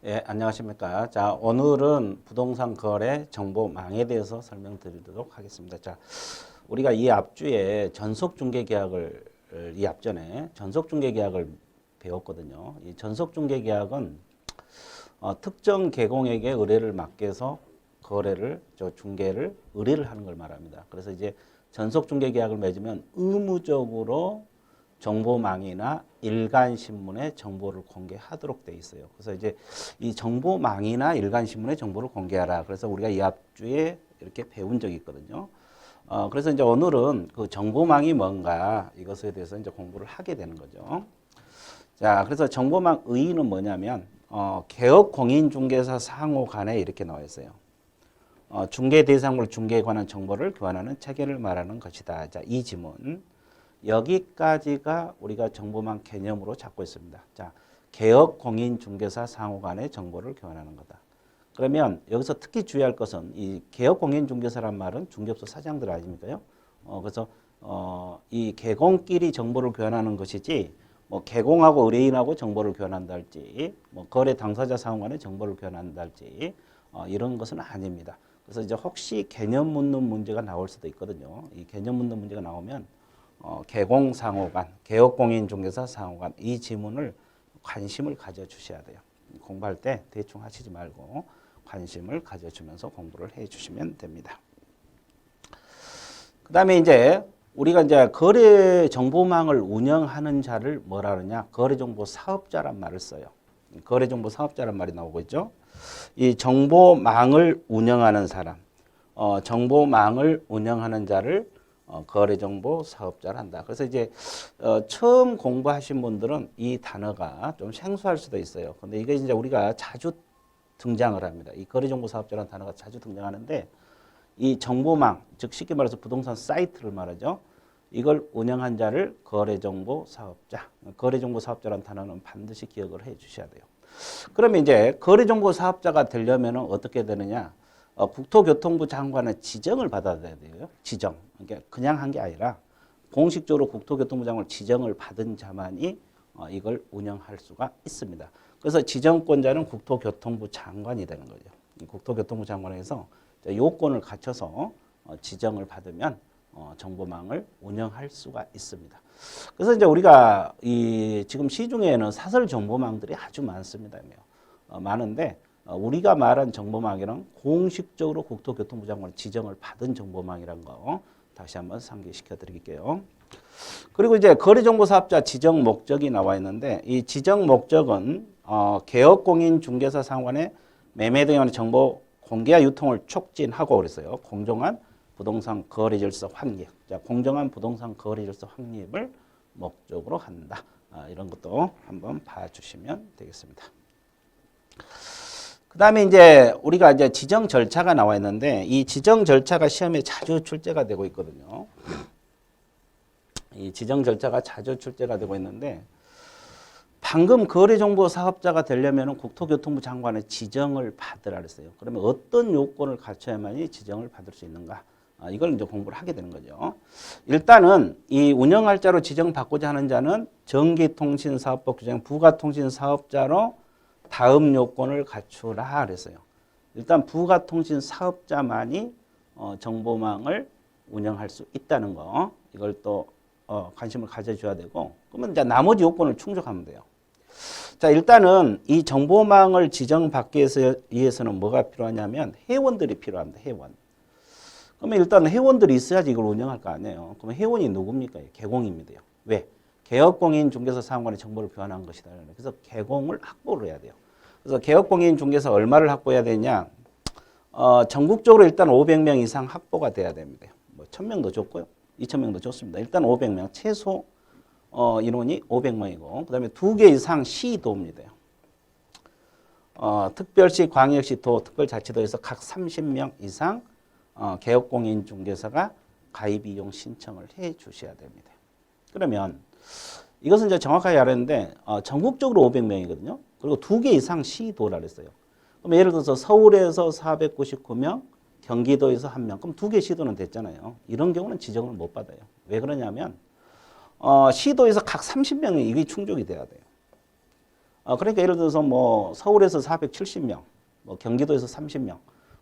예, 안녕하십니까. 자, 오늘은 부동산 거래 정보망에 대해서 설명드리도록 하겠습니다. 자, 우리가 이 앞주에 전속중개계약을 이 앞전에 전속중개계약을 배웠거든요. 이 전속중개계약은 특정 계공에게 의뢰를 맡겨서 중개를 의뢰를 하는 걸 말합니다. 그래서 이제 전속중개계약을 맺으면 의무적으로 정보망이나 일간신문에 정보를 공개하도록 돼 있어요. 그래서 이제 이 정보망이나 일간신문에 정보를 공개하라. 그래서 우리가 이 앞주에 이렇게 배운 적이 있거든요. 그래서 이제 오늘은 그 정보망이 뭔가 이것에 대해서 이제 공부를 하게 되는 거죠. 자, 그래서 정보망 의의는 뭐냐면, 개업 공인중개사 상호 간에 이렇게 나와 있어요. 중개 대상물 중개에 관한 정보를 교환하는 체계를 말하는 것이다. 자, 이 지문. 여기까지가 우리가 정보망 개념으로 잡고 있습니다. 자, 개업 공인중개사 상호 간의 정보를 교환하는 거다. 그러면 여기서 특히 주의할 것은 이 개업 공인중개사란 말은 중개업소 사장들 아닙니까요? 그래서 이 개공끼리 정보를 교환하는 것이지 뭐 개공하고 의뢰인하고 정보를 교환한다 할지 뭐 거래 당사자 상호 간의 정보를 교환한다 할지 이런 것은 아닙니다. 그래서 이제 혹시 개념 묻는 문제가 나올 수도 있거든요. 이 개념 묻는 문제가 나오면 개공상호간, 개업공인중개사 상호간 이 지문을 관심을 가져주셔야 돼요. 공부할 때 대충 하시지 말고 관심을 가져주면서 공부를 해주시면 됩니다. 그 다음에 이제 우리가 이제 거래 정보망을 운영하는 자를 뭐라 그러냐? 거래정보 사업자란 말을 써요. 거래정보 사업자란 말이 나오고 있죠. 이 정보망을 운영하는 사람, 정보망을 운영하는 자를 거래정보 사업자를 한다. 그래서 이제 처음 공부하신 분들은 이 단어가 좀 생소할 수도 있어요. 근데 이게 이제 우리가 자주 등장을 합니다. 이 거래정보 사업자라는 단어가 자주 등장하는데 이 정보망, 즉 쉽게 말해서 부동산 사이트를 말하죠. 이걸 운영한 자를 거래정보 사업자, 거래정보 사업자라는 단어는 반드시 기억을 해 주셔야 돼요. 그러면 이제 거래정보 사업자가 되려면 어떻게 되느냐? 국토교통부 장관의 지정을 받아야 돼요. 지정. 그러니까 그냥 한 게 아니라 공식적으로 국토교통부 장관 지정을 받은 자만이 이걸 운영할 수가 있습니다. 그래서 지정권자는 국토교통부 장관이 되는 거죠. 국토교통부 장관에서 요건을 갖춰서 지정을 받으면 정보망을 운영할 수가 있습니다. 그래서 이제 우리가 이 지금 시중에는 사설 정보망들이 아주 많습니다. 많은데 우리가 말한 정보망이랑 공식적으로 국토교통부 장관 지정을 받은 정보망이라는 거 다시 한번 상기시켜 드릴게요. 그리고 이제 거래정보사업자 지정 목적이 나와 있는데 이 지정 목적은 개업공인중개사 상관의 매매 등의 정보 공개와 유통을 촉진하고 그랬어요. 공정한 부동산 거래 질서 확립. 자, 공정한 부동산 거래 질서 확립을 목적으로 한다. 이런 것도 한번 봐주시면 되겠습니다. 그 다음에 이제 우리가 이제 지정 절차가 나와 있는데 이 지정 절차가 시험에 자주 출제가 되고 있거든요. 이 지정 절차가 자주 출제가 되고 있는데 방금 거래정보 사업자가 되려면 국토교통부 장관의 지정을 받으라 그랬어요. 그러면 어떤 요건을 갖춰야만이 지정을 받을 수 있는가? 이걸 이제 공부를 하게 되는 거죠. 일단은 이 운영할 자로 지정받고자 하는 자는 전기통신사업법 규정 부가통신사업자로 다음 요건을 갖추라 그랬어요. 일단 부가통신 사업자만이 정보망을 운영할 수 있다는 거 이걸 또 관심을 가져줘야 되고 그러면 이제 나머지 요건을 충족하면 돼요. 자, 일단은 이 정보망을 지정받기 위해서는 뭐가 필요하냐면 회원들이 필요합니다. 회원. 그러면 일단 회원들이 있어야지 이걸 운영할 거 아니에요. 그러면 회원이 누굽니까? 개공입니다. 왜? 개업공인중개사 상관의 정보를 교환한 것이다. 그래서 개공을 확보를 해야 돼요. 그래서 개업공인중개사 얼마를 확보해야 되냐? 전국적으로 일단 500명 이상 확보가 돼야 됩니다. 뭐 1000명도 좋고요. 2000명도 좋습니다. 일단 500명, 최소 인원이 500명이고 그 다음에 2개 이상 시도입니다. 특별시, 광역시, 도, 특별자치도에서 각 30명 이상 개업공인중개사가 가입 이용 신청을 해 주셔야 됩니다. 그러면 이것은 이제 정확하게 알았는데 전국적으로 500명이거든요. 그리고 2개 이상 시도라 그랬어요. 그럼 예를 들어서 서울에서 499명, 경기도에서 1명. 그럼 2개 시도는 됐잖아요. 이런 경우는 지정을 못 받아요. 왜 그러냐면 시도에서 각 30명이 이게 충족이 돼야 돼요. 그러니까 예를 들어서 뭐 서울에서 470명, 뭐 경기도에서 30명.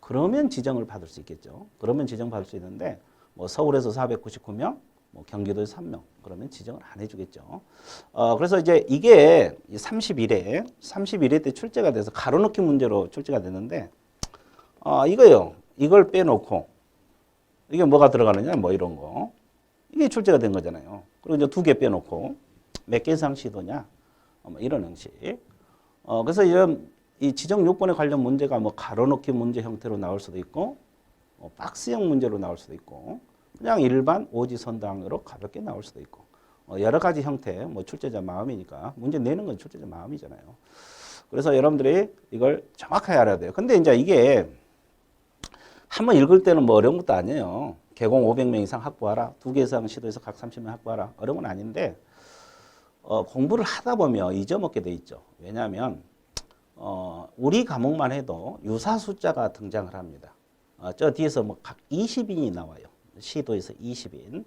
그러면 지정을 받을 수 있겠죠. 그러면 지정받을 수 있는데 뭐 서울에서 499명, 뭐 경기도에서 3명. 그러면 지정을 안 해주겠죠. 그래서 이제 이게 31회 때 출제가 돼서 가로넣기 문제로 출제가 됐는데 이거요. 이걸 빼놓고 이게 뭐가 들어가느냐 뭐 이런 거. 이게 출제가 된 거잖아요. 그리고 이제 2개 빼놓고 몇 개 이상 시도냐 뭐 이런 형식. 그래서 이런 이 지정 요건에 관련 문제가 뭐 가로넣기 문제 형태로 나올 수도 있고 박스형 문제로 나올 수도 있고 그냥 일반 오지선다항으로 가볍게 나올 수도 있고 여러 가지 형태 뭐 출제자 마음이니까 문제 내는 건 출제자 마음이잖아요. 그래서 여러분들이 이걸 정확하게 알아야 돼요. 근데 이제 이게 한번 읽을 때는 뭐 어려운 것도 아니에요. 개공 500명 이상 확보하라. 2개 이상 시도해서 각 30명 확보하라. 어려운 건 아닌데 공부를 하다 보면 잊어먹게 돼 있죠. 왜냐하면 우리 과목만 해도 유사 숫자가 등장을 합니다. 저 뒤에서 뭐 각 20인이 나와요. 시도에서 20인.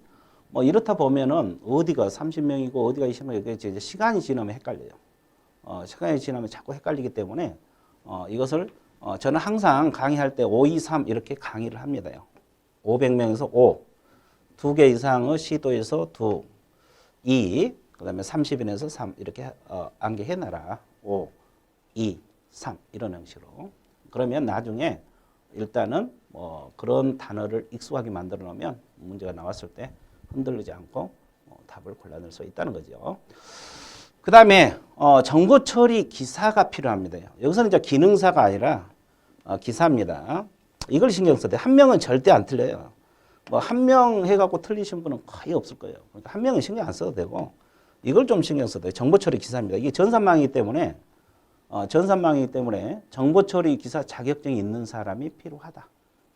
뭐 이렇다 보면은 어디가 30명이고 어디가 20명이고 이제 시간이 지나면 헷갈려요. 시간이 지나면 자꾸 헷갈리기 때문에 이것을 저는 항상 강의할 때 5, 2, 3 이렇게 강의를 합니다. 500명에서 5, 2개 이상의 시도에서 2, 그 다음에 30인에서 3 이렇게 암기해놔라. 5, 2, 3 이런 형식으로. 그러면 나중에 일단은 뭐 그런 단어를 익숙하게 만들어 놓으면 문제가 나왔을 때 흔들리지 않고 답을 골라낼 수 있다는 거죠. 그 다음에 정보 처리 기사가 필요합니다. 여기서는 이제 기능사가 아니라 기사입니다. 이걸 신경 써야 돼요. 한 명은 절대 안 틀려요. 뭐 한 명 해갖고 틀리신 분은 거의 없을 거예요. 그러니까 한 명은 신경 안 써도 되고 이걸 좀 신경 써야 돼요. 정보 처리 기사입니다. 이게 전산망이기 때문에 정보 처리 기사 자격증이 있는 사람이 필요하다.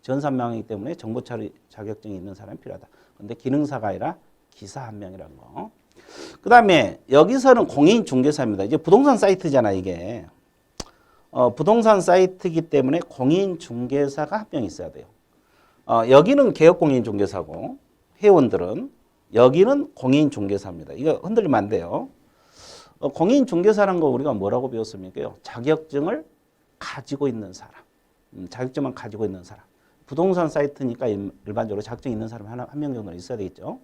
전산망이기 때문에 정보 처리 자격증이 있는 사람이 필요하다. 근데 기능사가 아니라 기사 한 명이라는 거. 그 다음에 여기서는 공인중개사입니다. 이제 부동산 사이트잖아, 이게. 부동산 사이트이기 때문에 공인중개사가 한 명 있어야 돼요. 여기는 개업공인중개사고 회원들은 여기는 공인중개사입니다. 이거 흔들리면 안 돼요. 공인중개사라는 거 우리가 뭐라고 배웠습니까? 자격증을 가지고 있는 사람. 자격증만 가지고 있는 사람. 부동산 사이트니까 일반적으로 자격증 있는 사람 한 명 정도는 있어야 되겠죠.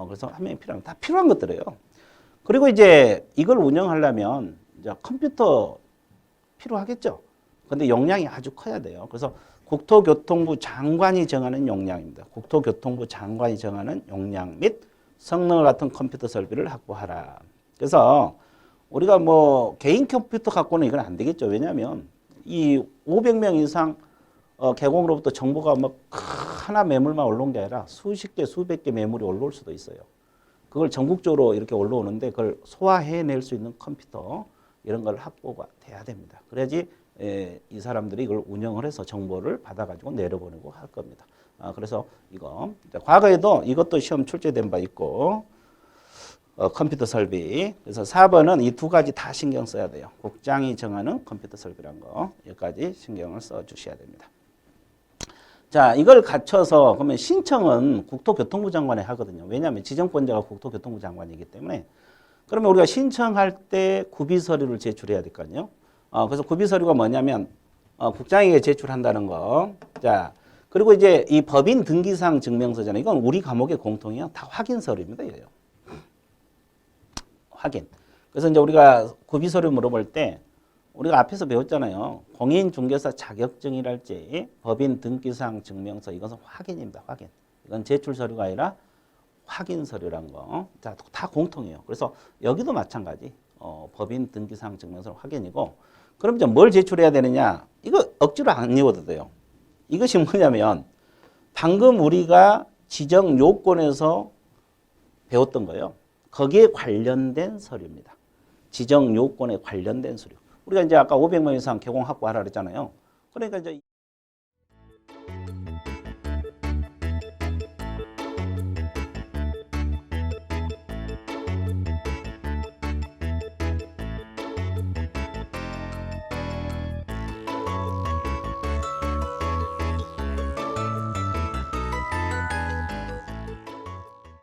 그래서 한 명이 필요합니다. 다 필요한 것들이에요. 그리고 이제 이걸 운영하려면 이제 컴퓨터 필요하겠죠. 근데 용량이 아주 커야 돼요. 그래서 국토교통부 장관이 정하는 용량입니다. 국토교통부 장관이 정하는 용량 및 성능을 갖춘 컴퓨터 설비를 확보하라. 그래서 우리가 뭐 개인 컴퓨터 갖고는 이건 안 되겠죠. 왜냐하면 이 500명 이상 개공으로부터 정보가 막 하나 매물만 올라온 게 아니라 수십 개, 수백 개 매물이 올라올 수도 있어요. 그걸 전국적으로 이렇게 올라오는데 그걸 소화해낼 수 있는 컴퓨터 이런 걸 확보가 돼야 됩니다. 그래야지 이 사람들이 이걸 운영을 해서 정보를 받아가지고 내려보내고 할 겁니다. 그래서 이거 과거에도 이것도 시험 출제된 바 있고 컴퓨터 설비. 그래서 4번은 이 두 가지 다 신경 써야 돼요. 국장이 정하는 컴퓨터 설비란 거 여기까지 신경을 써 주셔야 됩니다. 자, 이걸 갖춰서 그러면 신청은 국토교통부 장관이 하거든요. 왜냐하면 지정권자가 국토교통부 장관이기 때문에. 그러면 우리가 신청할 때 구비 서류를 제출해야 될 거 아니에요. 그래서 구비 서류가 뭐냐면 국장에게 제출한다는 거. 자, 그리고 이제 이 법인 등기상 증명서잖아요. 이건 우리 과목의 공통이에요. 다 확인 서류입니다. 이거요. 확인. 그래서 이제 우리가 구비 서류 물어볼 때 우리가 앞에서 배웠잖아요. 공인중개사 자격증이랄지 법인 등기상 증명서 이것은 확인입니다. 확인. 이건 제출 서류가 아니라 확인 서류란 거. 자, 다 공통이에요. 그래서 여기도 마찬가지. 법인 등기상 증명서 확인이고. 그럼 이제 뭘 제출해야 되느냐? 이거 억지로 안 입어도 돼요. 이것이 뭐냐면 방금 우리가 지정 요건에서 배웠던 거예요. 거기에 관련된 서류입니다. 지정 요건에 관련된 서류. 우리가 이제 아까 500명 이상 개공 확보하라 그랬잖아요. 그러니까 이제